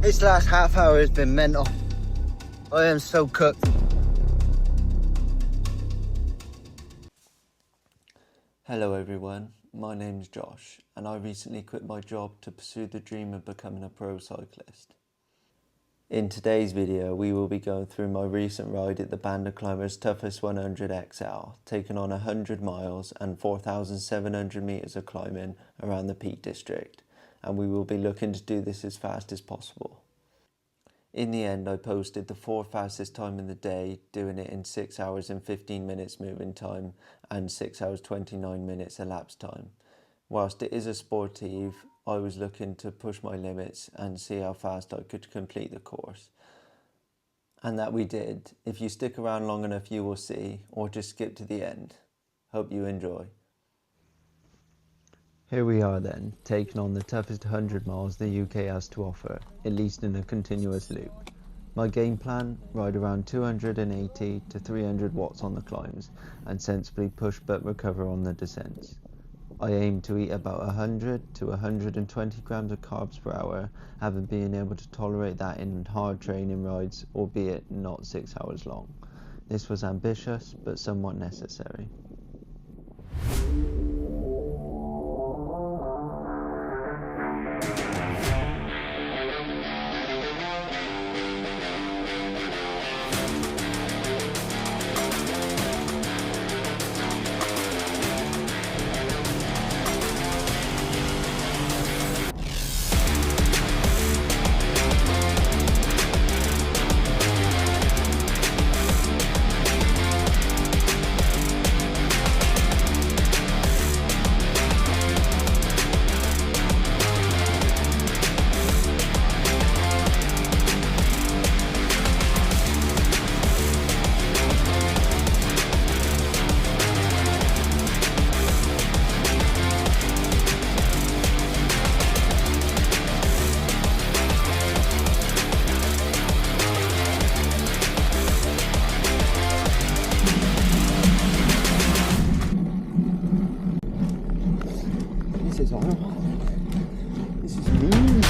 This last half hour has been mental. I am so cooked. Hello everyone, my name's Josh and I recently quit my job to pursue the dream of becoming a pro cyclist. In today's video we will be going through my recent ride at the Band of Climbers Toughest 100 XL, taking on 100 miles and 4,700 metres of climbing around the Peak District, and we will be looking to do this as fast as possible. In the end, I posted the 4th fastest time in the day, doing it in 6 hours and 15 minutes moving time and 6 hours 29 minutes elapsed time. Whilst it is a sportive, I was looking to push my limits and see how fast I could complete the course. And that we did. If you stick around long enough you will see, or just skip to the end. Hope you enjoy. Here we are then, taking on the toughest 100 miles the UK has to offer, at least in a continuous loop. My game plan, ride around 280 to 300 watts on the climbs, and sensibly push but recover on the descents. I aim to eat about 100 to 120 grams of carbs per hour, having been able to tolerate that in hard training rides, albeit not 6 hours long. This was ambitious, but somewhat necessary. This is horrible. This is mean.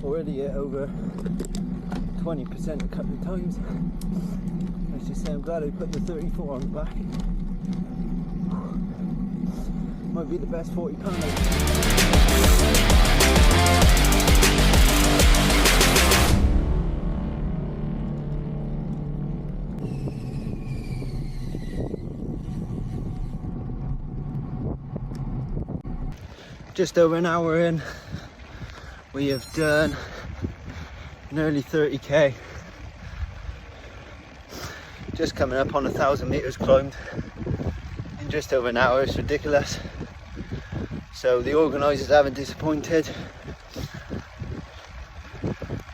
Already at over 20% a couple of times. Let's just say I'm glad I put the 34 on the back. Might be the best 40 pounder. Just over an hour in, we have done nearly 30k. Just coming up on 1,000 meters climbed in just over an hour. It's ridiculous. So the organisers haven't disappointed.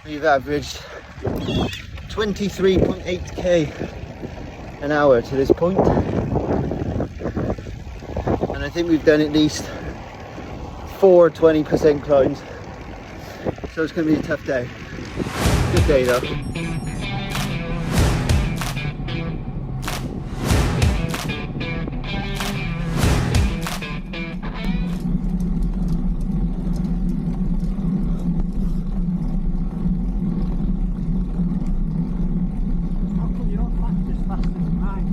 We've averaged 23.8k an hour to this point, and I think we've done at least 4 20% climbs, so it's going to be a tough day. Good day though. How come you don't practice faster than mine?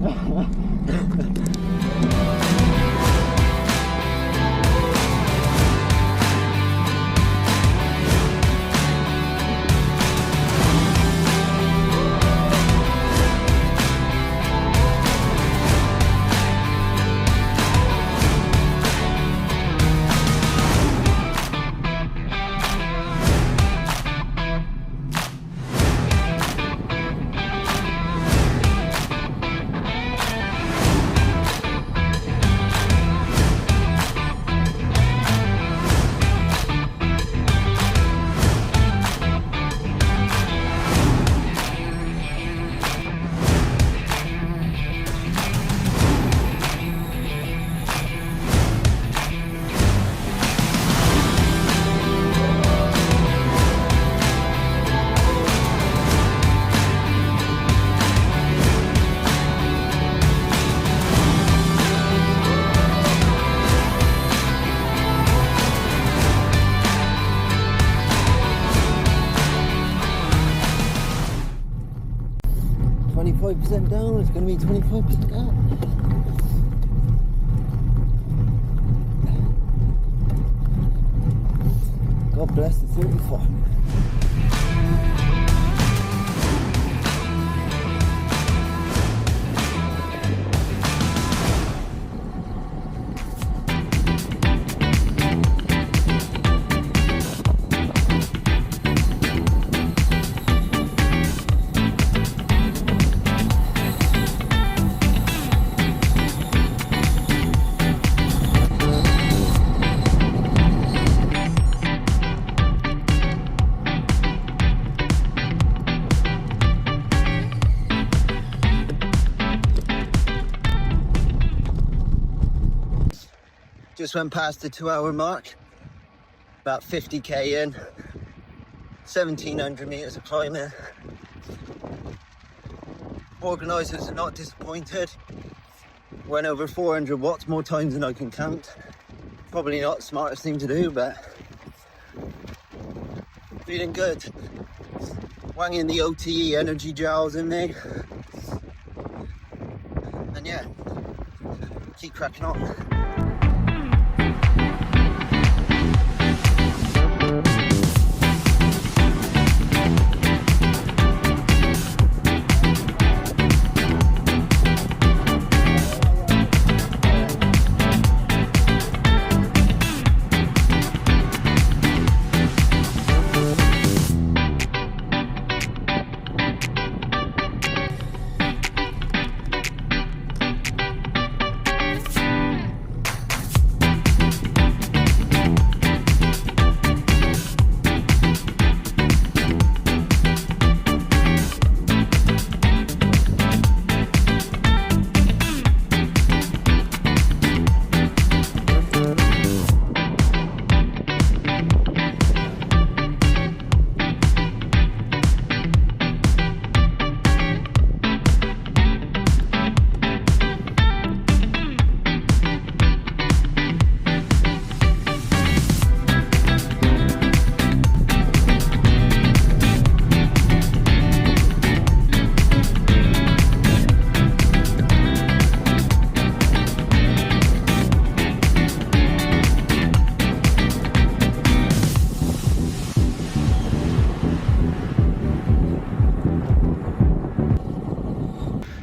25% down, it's going to be 25% up. God bless the 34. Just went past the 2-hour mark, about 50k in, 1700 meters of climbing. Organisers are not disappointed. Went over 400 watts more times than I can count. Probably not the smartest thing to do, but feeling good. Wanging the OTE energy gels in me. And yeah, keep cracking on.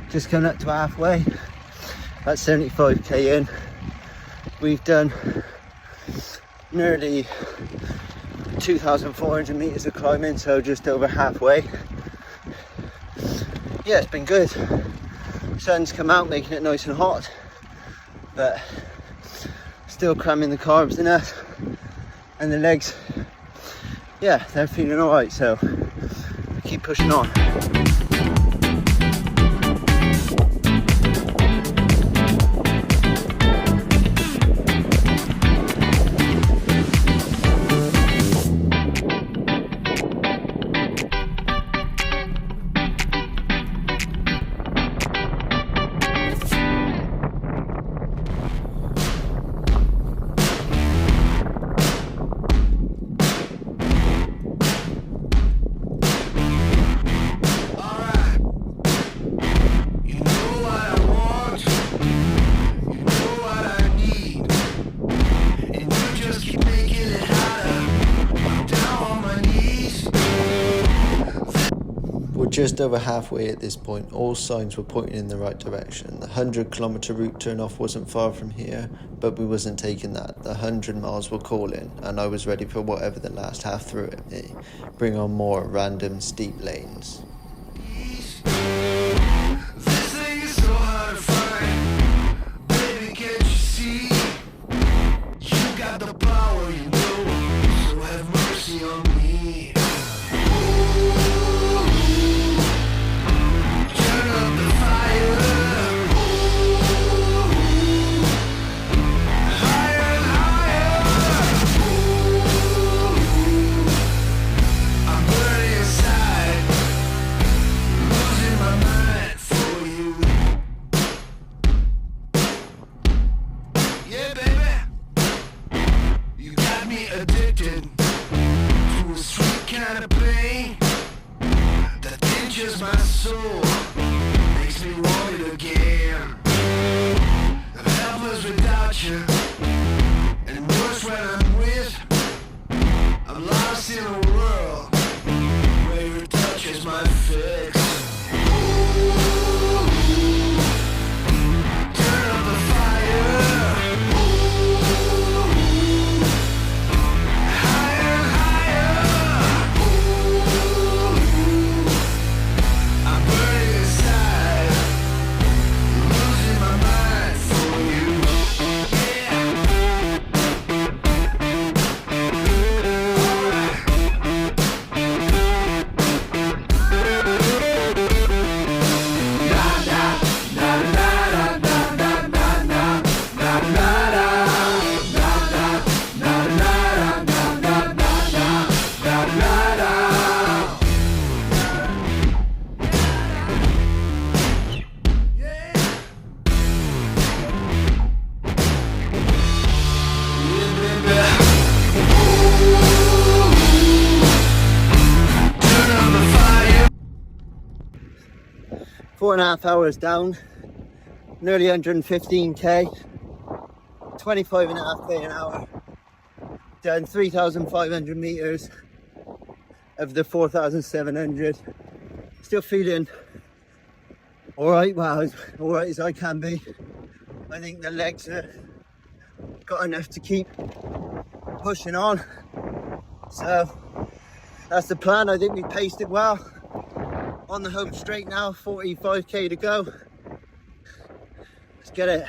Just coming up to halfway, that's 75k in. We've done nearly 2,400 meters of climbing, so just over halfway. Yeah, it's been good. Sun's come out, making it nice and hot, but still cramming the carbs in us, and the legs, yeah, they're feeling all right, so keep pushing on. Just over halfway at this point, all signs were pointing in the right direction. The 100-kilometre route turn-off wasn't far from here, but we wasn't taking that. The 100 miles were calling, and I was ready for whatever the last half threw at me. Bring on more random steep lanes. This thing is so hard to find. Baby, can't you see? You got the power, you know, so have mercy on me. Addicted to a sweet kind of pain that injures my soul. makes me want it again. I'm helpless without you, and worse when I'm with. I'm lost in a world where your touch is my fix. Turn up the fire. Higher and higher. I'm burning inside, losing my mind for you. Turn on the fire. 4.5 hours down, nearly 115k, 25.5k an hour, done 3,500 meters of the 4,700. Still feeling alright, well, as alright as I can be. I think the legs are got enough to keep pushing on, so that's the plan. I think we paced it well. On the home straight now, 45k to go. Let's get it.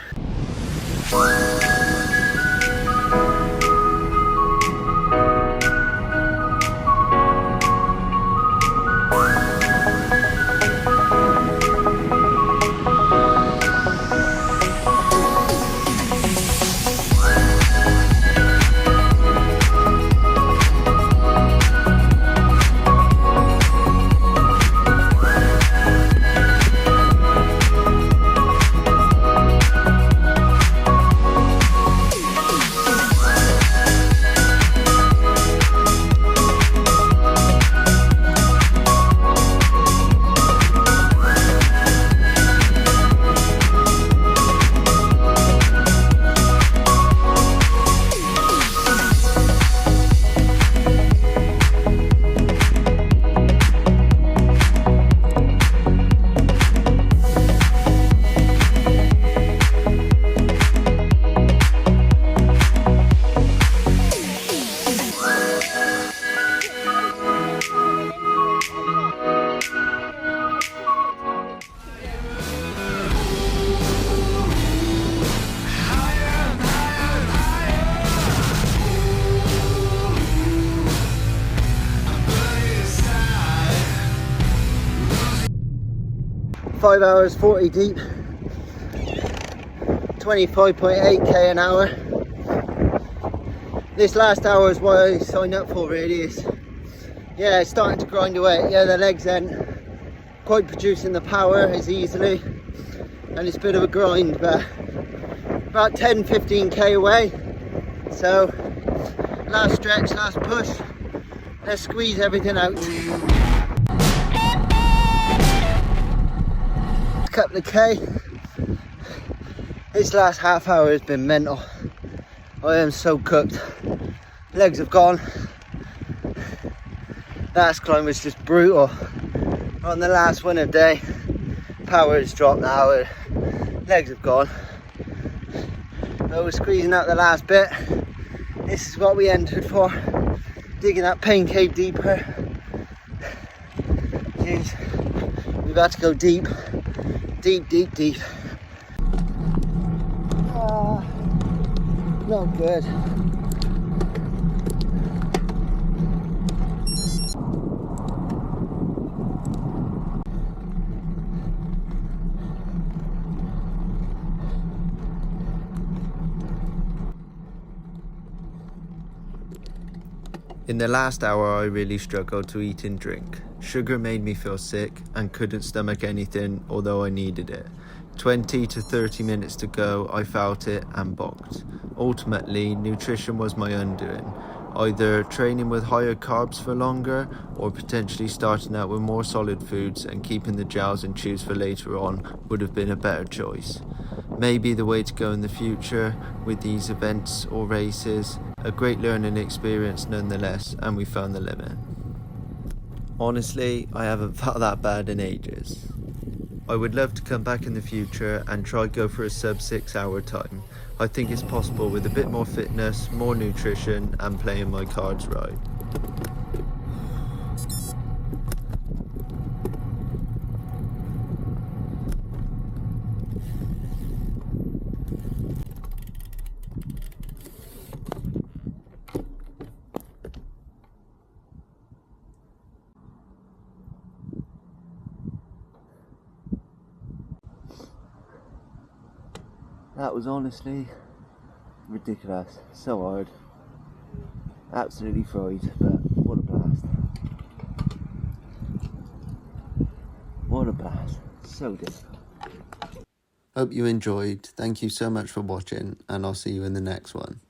5 hours 40 deep, 25.8k an hour. This last hour is what I signed up for, really. It's starting to grind away. Yeah, the legs aren't quite producing the power as easily, and it's a bit of a grind, but about 10-15k away. So last stretch, last push, let's squeeze everything out. Couple of k. This last half hour has been mental. I am so cooked. Legs have gone. Last climb was just brutal. On the last one of the day, power has dropped now. Legs have gone. But we're squeezing out the last bit. This is what we entered for. Digging that pain cave deeper. Jeez, we've had to go deep. Deep. Not good. In the last hour, I really struggled to eat and drink. Sugar made me feel sick and couldn't stomach anything, although I needed it. 20 to 30 minutes to go, I felt it and bonked. Ultimately, nutrition was my undoing. Either training with higher carbs for longer, or potentially starting out with more solid foods and keeping the gels and chews for later on would have been a better choice. Maybe the way to go in the future with these events or races. A great learning experience nonetheless, and we found the limit. Honestly, I haven't felt that bad in ages. I would love to come back in the future and try go for a sub 6 hour time. I think it's possible with a bit more fitness, more nutrition, and playing my cards right. That was honestly ridiculous, so hard, absolutely fried, but what a blast. What a blast, so difficult. Hope you enjoyed, thank you so much for watching, and I'll see you in the next one.